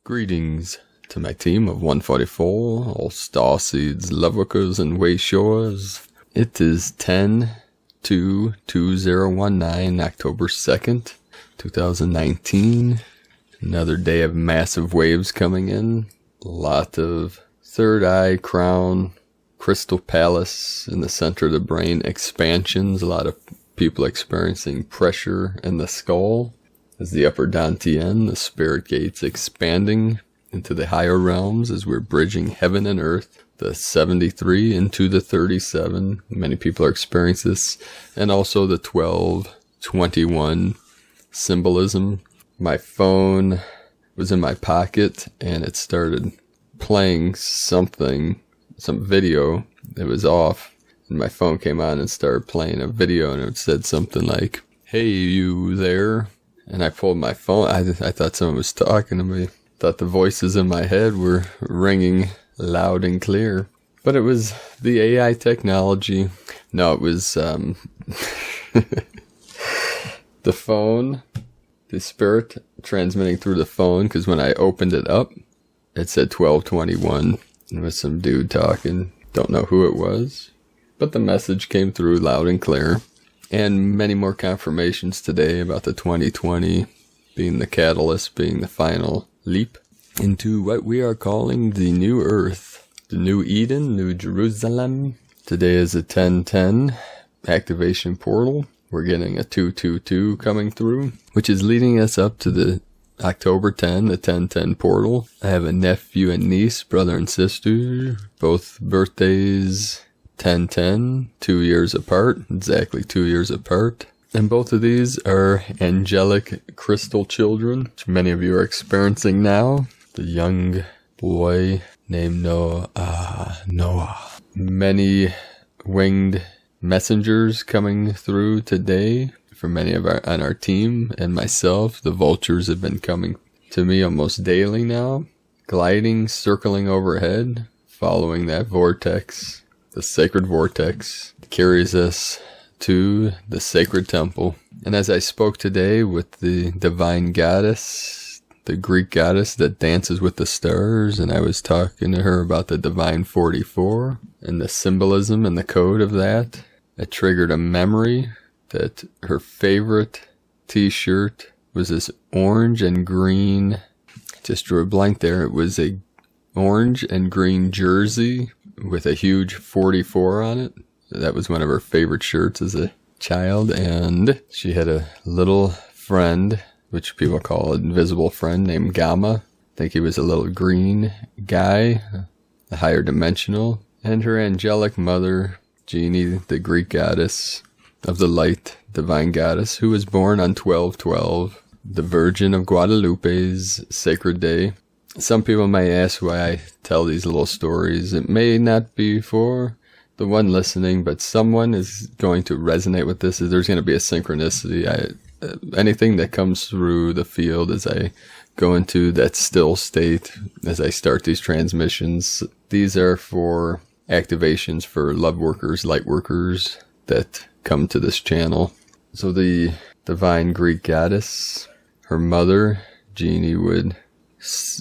Greetings to my team of 144, all Starseeds, Lightworkers, and Wayshores. It is 10/2/2019, October 2nd, 2019. Another day of massive waves coming in. A lot of third eye, crown, crystal palace in the center of the brain expansions. A lot of people experiencing pressure in the skull. As the upper dantian, the spirit gates expanding into the higher realms as we're bridging heaven and earth, the 73 into the 37. Many people are experiencing this. And also the 12/21 symbolism. My phone was in my pocket and it started playing some video that was off. And my phone came on and started playing a video and it said something like, "Hey, you there?" And I pulled my phone. I thought someone was talking to me. Thought the voices in my head were ringing loud and clear. But it was the AI technology. No, it was the phone, the spirit transmitting through the phone. Because when I opened it up, it said 12/21. It was some dude talking. Don't know who it was. But the message came through loud and clear. And many more confirmations today about the 2020 being the catalyst, being the final leap into what we are calling the new Earth, the new Eden, New Jerusalem. Today is a 10/10 activation portal. We're getting a 222 coming through, which is leading us up to the October 10, the 10/10 portal. I have a nephew and niece, brother and sister, both birthdays 10/10, 2 years apart, exactly 2 years apart. And both of these are angelic crystal children, which many of you are experiencing now. The young boy named Noah. Many winged messengers coming through today for many of on our team and myself. The vultures have been coming to me almost daily now, gliding, circling overhead, following that vortex. The sacred vortex carries us to the sacred temple. And as I spoke today with the divine goddess, the Greek goddess that dances with the stars, and I was talking to her about the divine 44 and the symbolism and the code of that, it triggered a memory that her favorite t-shirt was this orange and green, just drew a blank there, it was a orange and green jersey with a huge 44 on it. That was one of her favorite shirts as a child. And she had a little friend, which people call an invisible friend, named Gamma. I think he was a little green guy, a higher dimensional. And her angelic mother, Jeannie, the Greek goddess of the light, divine goddess, who was born on 12/12, the Virgin of Guadalupe's sacred day. Some people may ask why I tell these little stories. It may not be for the one listening, but someone is going to resonate with this. There's going to be a synchronicity. Anything that comes through the field as I go into that still state, as I start these transmissions, these are for activations for love workers, light workers that come to this channel. So the divine Greek goddess, her mother, Jeannie,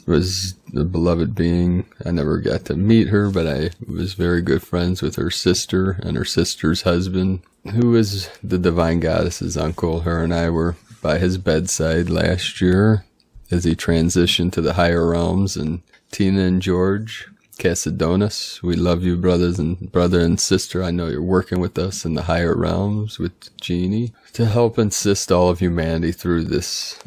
was a beloved being. I never got to meet her, but I was very good friends with her sister and her sister's husband, who was the divine goddess's uncle. Her and I were by his bedside last year as he transitioned to the higher realms. And Tina and George Casadonis, we love you, brother and sister. I know you're working with us in the higher realms with Jeannie to help assist all of humanity through this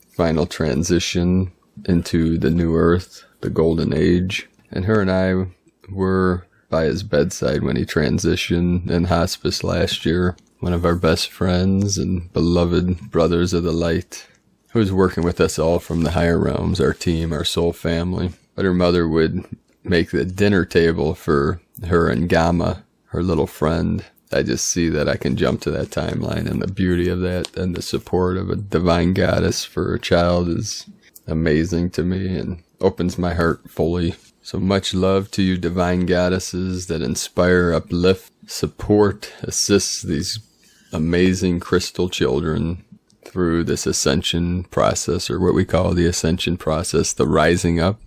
final transition into the new earth, the golden age. And her and I were by his bedside when he transitioned in hospice last year. One of our best friends and beloved brothers of the light, who was working with us all from the higher realms, our team, our soul family. But her mother would make the dinner table for her and Gamma, her little friend. I just see that I can jump to that timeline, and the beauty of that and the support of a divine goddess for a child is amazing to me and opens my heart fully. So much love to you divine goddesses that inspire, uplift, support, assist these amazing crystal children through this ascension process, or what we call the ascension process, the rising up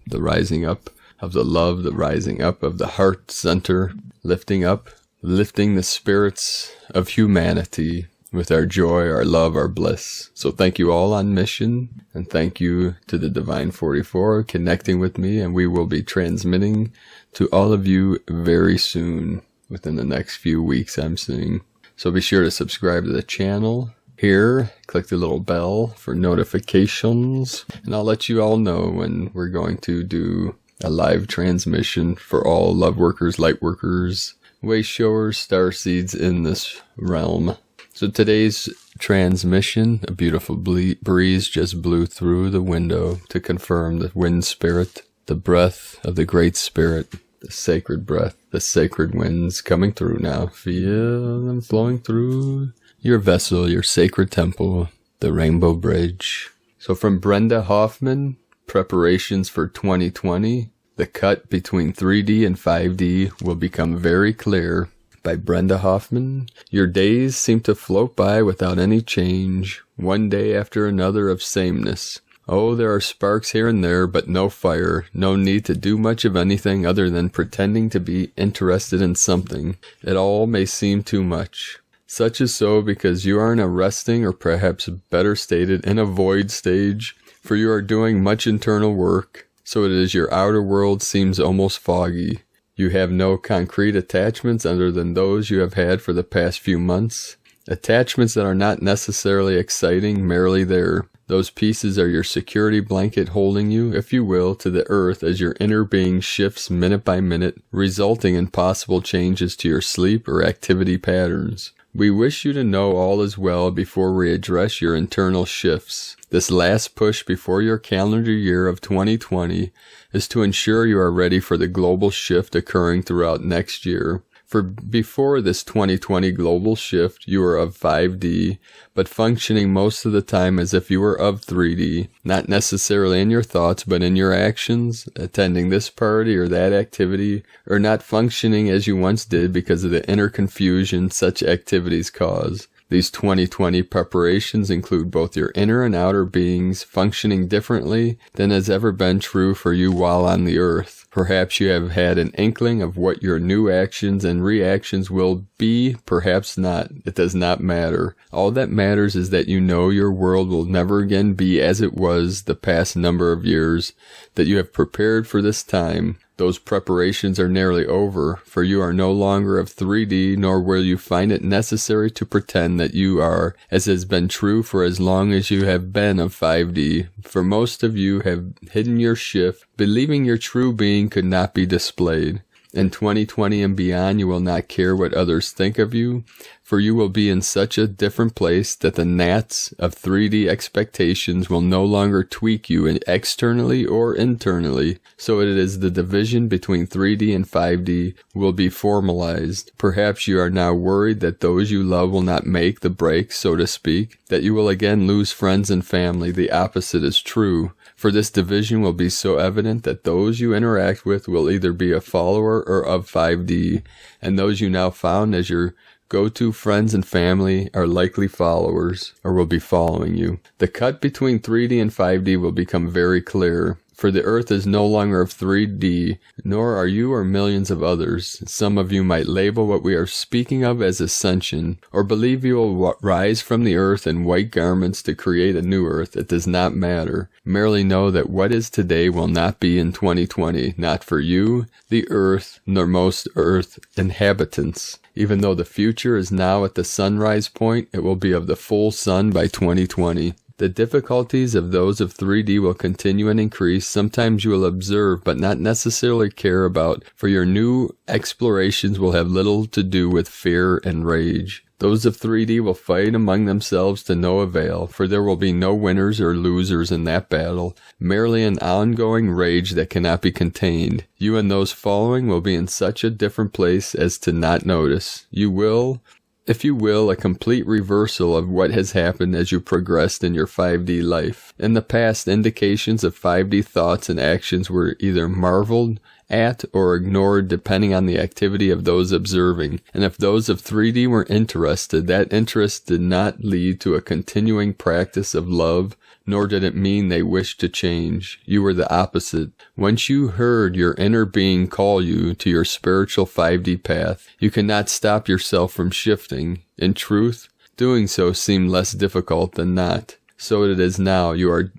of the love, the rising up of the heart center, lifting the spirits of humanity with our joy, our love, our bliss. So thank you all on mission, and thank you to the Divine 44 connecting with me, and we will be transmitting to all of you very soon, within the next few weeks, I'm seeing. So be sure to subscribe to the channel here, click the little bell for notifications, and I'll let you all know when we're going to do a live transmission for all love workers, light workers, way showers, starseeds in this realm. So today's transmission, a beautiful breeze just blew through the window to confirm the wind spirit, the breath of the great spirit, the sacred breath, the sacred winds coming through now. Feel them flowing through your vessel, your sacred temple, the rainbow bridge. So from Brenda Hoffman, preparations for 2020, the cut between 3D and 5D will become very clear. By Brenda Hoffman. Your days seem to float by without any change, one day after another of sameness. Oh, there are sparks here and there, but no fire, no need to do much of anything other than pretending to be interested in something. It all may seem too much. Such is so because you are in a resting, or perhaps better stated, in a void stage, for you are doing much internal work, so it is your outer world seems almost foggy. You have no concrete attachments other than those you have had for the past few months. Attachments that are not necessarily exciting, merely there. Those pieces are your security blanket holding you, if you will, to the earth as your inner being shifts minute by minute, resulting in possible changes to your sleep or activity patterns. We wish you to know all is well before we address your internal shifts. This last push before your calendar year of 2020 is to ensure you are ready for the global shift occurring throughout next year. For before this 2020 global shift, you are of 5D, but functioning most of the time as if you were of 3D, not necessarily in your thoughts, but in your actions, attending this party or that activity, or not functioning as you once did because of the inner confusion such activities cause. These 2020 preparations include both your inner and outer beings functioning differently than has ever been true for you while on the earth. Perhaps you have had an inkling of what your new actions and reactions will be, perhaps not. It does not matter. All that matters is that you know your world will never again be as it was the past number of years, that you have prepared for this time. Those preparations are nearly over, for you are no longer of 3D, nor will you find it necessary to pretend that you are, as has been true for as long as you have been of 5D. For most of you have hidden your shift, believing your true being could not be displayed. In 2020 and beyond, you will not care what others think of you, for you will be in such a different place that the gnats of 3D expectations will no longer tweak you externally or internally, so it is the division between 3D and 5D will be formalized. Perhaps you are now worried that those you love will not make the break, so to speak, that you will again lose friends and family. The opposite is true. For this division will be so evident that those you interact with will either be a follower or of 5D, and those you now found as your go-to friends and family are likely followers, or will be following you. The cut between 3D and 5D will become very clear, for the earth is no longer of 3D, nor are you or millions of others. Some of you might label what we are speaking of as ascension, or believe you will rise from the earth in white garments to create a new earth. It does not matter. Merely know that what is today will not be in 2020, not for you, the earth, nor most earth inhabitants. Even though the future is now at the sunrise point, it will be of the full sun by 2020. The difficulties of those of 3D will continue and increase. Sometimes you will observe but not necessarily care about, for your new explorations will have little to do with fear and rage. Those of 3D will fight among themselves to no avail, for there will be no winners or losers in that battle, merely an ongoing rage that cannot be contained. You and those following will be in such a different place as to not notice. You will, if you will, a complete reversal of what has happened as you progressed in your 5D life. In the past, indications of 5D thoughts and actions were either marveled at or ignored depending on the activity of those observing. And if those of 3D were interested, that interest did not lead to a continuing practice of love, nor did it mean they wished to change. You were the opposite. Once you heard your inner being call you to your spiritual 5D path, you cannot stop yourself from shifting. In truth, doing so seemed less difficult than not. So it is now. You are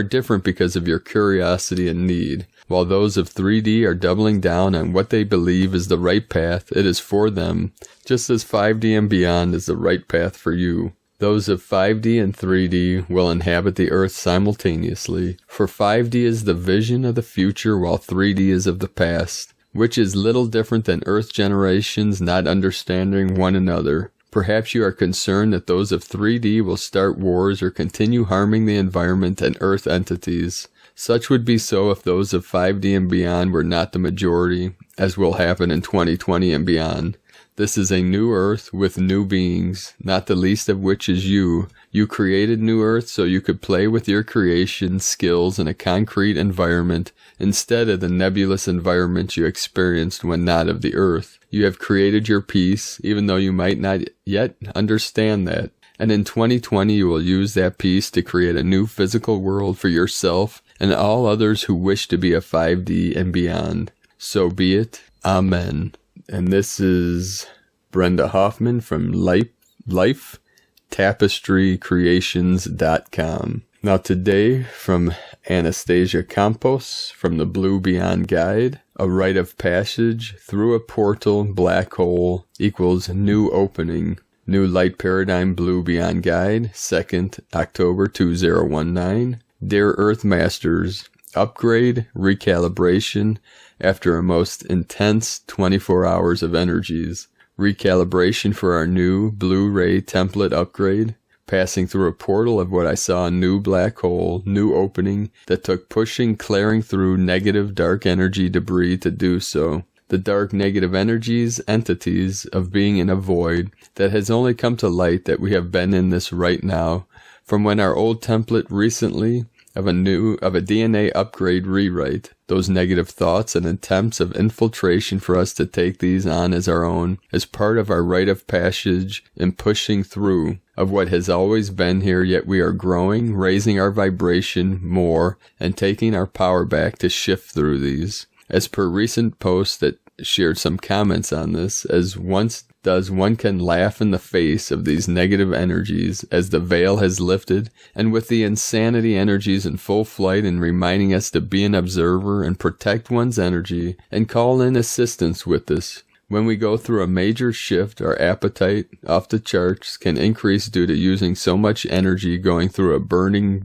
different because of your curiosity and need. While those of 3D are doubling down on what they believe is the right path, it is for them, just as 5D and beyond is the right path for you. Those of 5D and 3D will inhabit the earth simultaneously, for 5D is the vision of the future while 3D is of the past, which is little different than earth generations not understanding one another. Perhaps you are concerned that those of 3D will start wars or continue harming the environment and earth entities. Such would be so if those of 5D and beyond were not the majority, as will happen in 2020 and beyond. This is a new earth with new beings, not the least of which is you. You created new earth so you could play with your creation skills in a concrete environment instead of the nebulous environment you experienced when not of the earth. You have created your peace, even though you might not yet understand that. And in 2020 you will use that peace to create a new physical world for yourself and all others who wish to be a 5D and beyond. So be it. Amen. And this is Brenda Hoffman from LifeTapestryCreations.com. Now today from Anastasia Campos from the Blue Beyond Guide, a rite of passage through a portal black hole equals new opening. New Light Paradigm Blue Beyond Guide, 2nd October 2019. Dear Earth Masters, upgrade, recalibration, after a most intense 24 hours of energies. Recalibration for our new Blu-ray template upgrade. Passing through a portal of what I saw a new black hole, new opening that took pushing, clearing through negative dark energy debris to do so. The dark negative energies, entities of being in a void that has only come to light that we have been in this right now. From when our old template recently of a DNA upgrade rewrite, those negative thoughts and attempts of infiltration for us to take these on as our own, as part of our rite of passage in pushing through of what has always been here, yet we are growing, raising our vibration more, and taking our power back to shift through these. As per recent posts that shared some comments on this, as once does one can laugh in the face of these negative energies as the veil has lifted, and with the insanity energies in full flight and reminding us to be an observer and protect one's energy and call in assistance with this. When we go through a major shift, our appetite off the charts can increase due to using so much energy going through a burning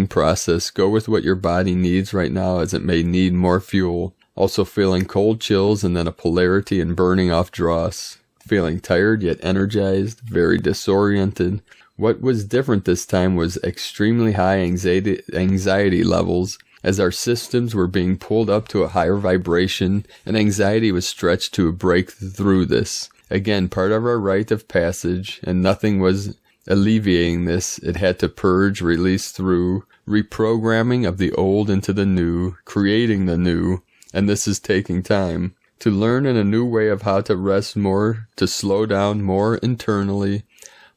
process. Go with what your body needs right now, as it may need more fuel. Also feeling cold chills and then a polarity and burning off dross. Feeling tired yet energized, very disoriented. What was different this time was extremely high anxiety levels, as our systems were being pulled up to a higher vibration and anxiety was stretched to break through this. Again, part of our rite of passage, and nothing was alleviating this. It had to purge, release through, reprogramming of the old into the new, creating the new. And this is taking time to learn in a new way of how to rest more, to slow down more internally,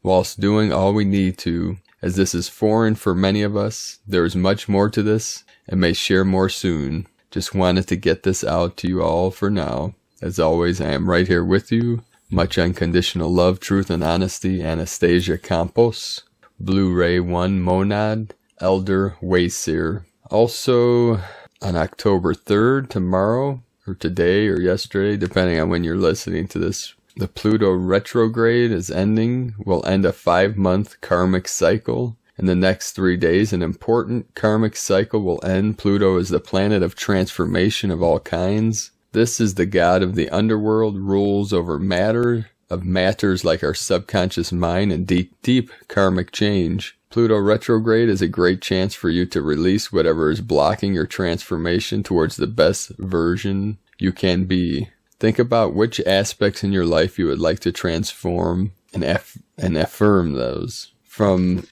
whilst doing all we need to, as this is foreign for many of us. There is much more to this, and may share more soon. Just wanted to get this out to you all for now. As always, I am right here with you. Much unconditional love, truth, and honesty. Anastasia Campos, Blu-ray 1 Monad, Elder Wayseer. Also, on October 3rd, tomorrow, or today, or yesterday, depending on when you're listening to this, the Pluto retrograde is ending. Will end a 5-month karmic cycle. In the next 3 days, an important karmic cycle will end. Pluto is the planet of transformation of all kinds. This is the god of the underworld, rules over matters like our subconscious mind and deep karmic change. Pluto retrograde is a great chance for you to release whatever is blocking your transformation towards the best version you can be. Think about which aspects in your life you would like to transform and affirm those. From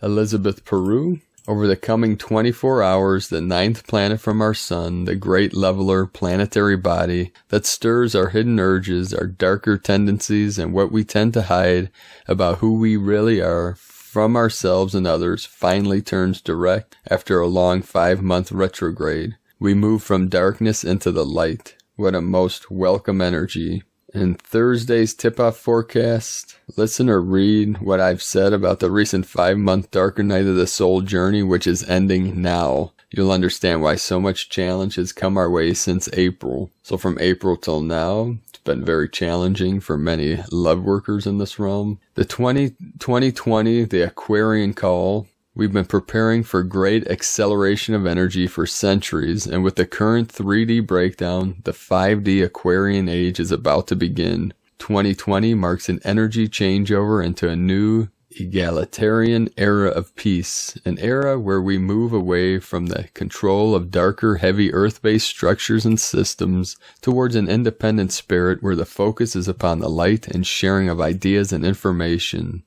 Elizabeth Peru, Over the coming 24 hours, the 9th planet from our sun, the great leveler planetary body that stirs our hidden urges, our darker tendencies, and what we tend to hide about who we really are from ourselves and others, finally turns direct after a long 5-month retrograde. We move from darkness into the light. What a most welcome energy. In Thursday's tip-off forecast, listen or read what I've said about the recent 5-month darker night of the soul journey, which is ending now. You'll understand why so much challenge has come our way since April. So from April till now, it's been very challenging for many love workers in this realm. The 2020, the Aquarian call. We've been preparing for great acceleration of energy for centuries, and with the current 3D breakdown, the 5D Aquarian age is about to begin. 2020 marks an energy changeover into a new egalitarian era of peace, an era where we move away from the control of darker, heavy earth-based structures and systems towards an independent spirit where the focus is upon the light and sharing of ideas and information.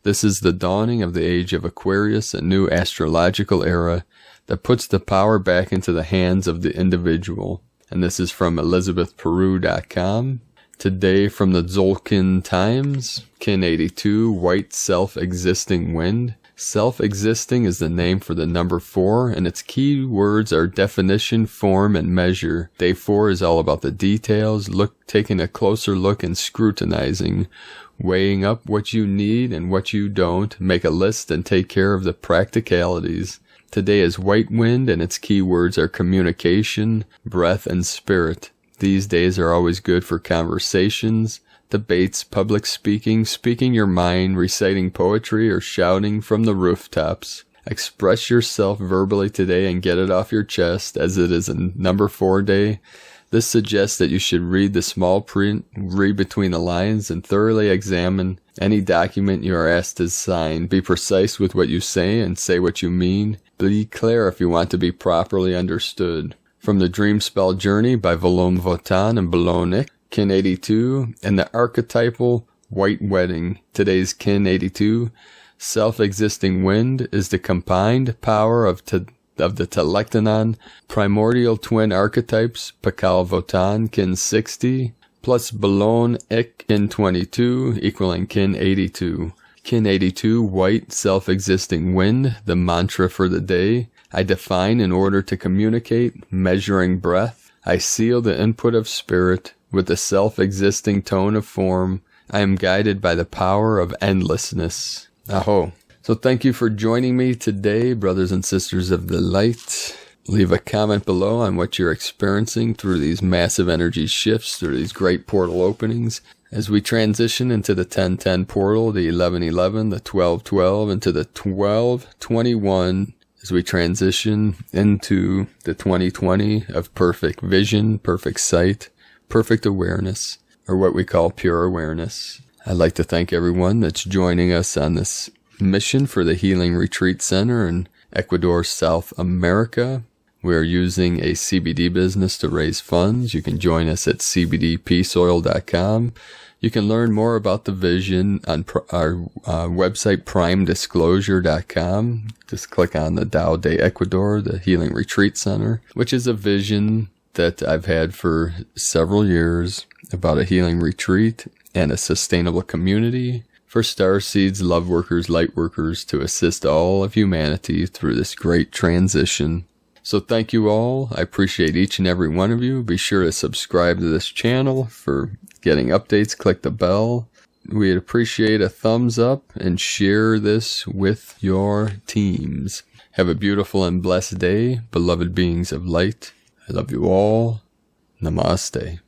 This is the dawning of the age of Aquarius, a new astrological era that puts the power back into the hands of the individual. And this is from ElizabethPeru.com. Today from the Tzolk'in Times, Kin 82, White Self-Existing Wind. Self-existing is the name for the number 4, and its key words are definition, form, and measure. Day 4 is all about the details, taking a closer look and scrutinizing, weighing up what you need and what you don't, make a list and take care of the practicalities. Today is White Wind, and its key words are communication, breath, and spirit. These days are always good for conversations, debates, public speaking, speaking your mind, reciting poetry, or shouting from the rooftops. Express yourself verbally today and get it off your chest, as it is a number 4 day. This suggests that you should read the small print, read between the lines, and thoroughly examine any document you are asked to sign. Be precise with what you say and say what you mean. Be clear if you want to be properly understood. From the Dream Spell Journey by Volom Votan and Belonik, Kin 82, and the archetypal White Wedding. Today's Kin 82, self-existing wind, is the combined power of the Telektanon primordial twin archetypes, Pakal Votan, Kin 60, plus Balon Icke, Kin 22, equaling Kin 82. Kin 82, white, self-existing wind, the mantra for the day. I define in order to communicate, measuring breath. I seal the input of spirit with the self-existing tone of form. I am guided by the power of endlessness. Aho. So thank you for joining me today, brothers and sisters of the light. Leave a comment below on what you're experiencing through these massive energy shifts, through these great portal openings. As we transition into the 10-10 portal, the 11-11, the 12-12, into the 12-21, as we transition into the 2020 of perfect vision, perfect sight, perfect awareness, or what we call pure awareness. I'd like to thank everyone that's joining us on this mission for the Healing Retreat Center in Ecuador, South America. We are using a CBD business to raise funds. You can join us at cbdpeaceoil.com. You can learn more about the vision on our website, primedisclosure.com. Just click on the Tao de Ecuador, the Healing Retreat Center, which is a vision that I've had for several years about a healing retreat and a sustainable community for starseeds, love workers, light workers to assist all of humanity through this great transition. So thank you all. I appreciate each and every one of you. Be sure to subscribe to this channel for getting updates. Click the bell. We'd appreciate a thumbs up and share this with your teams. Have a beautiful and blessed day, beloved beings of light. I love you all. Namaste.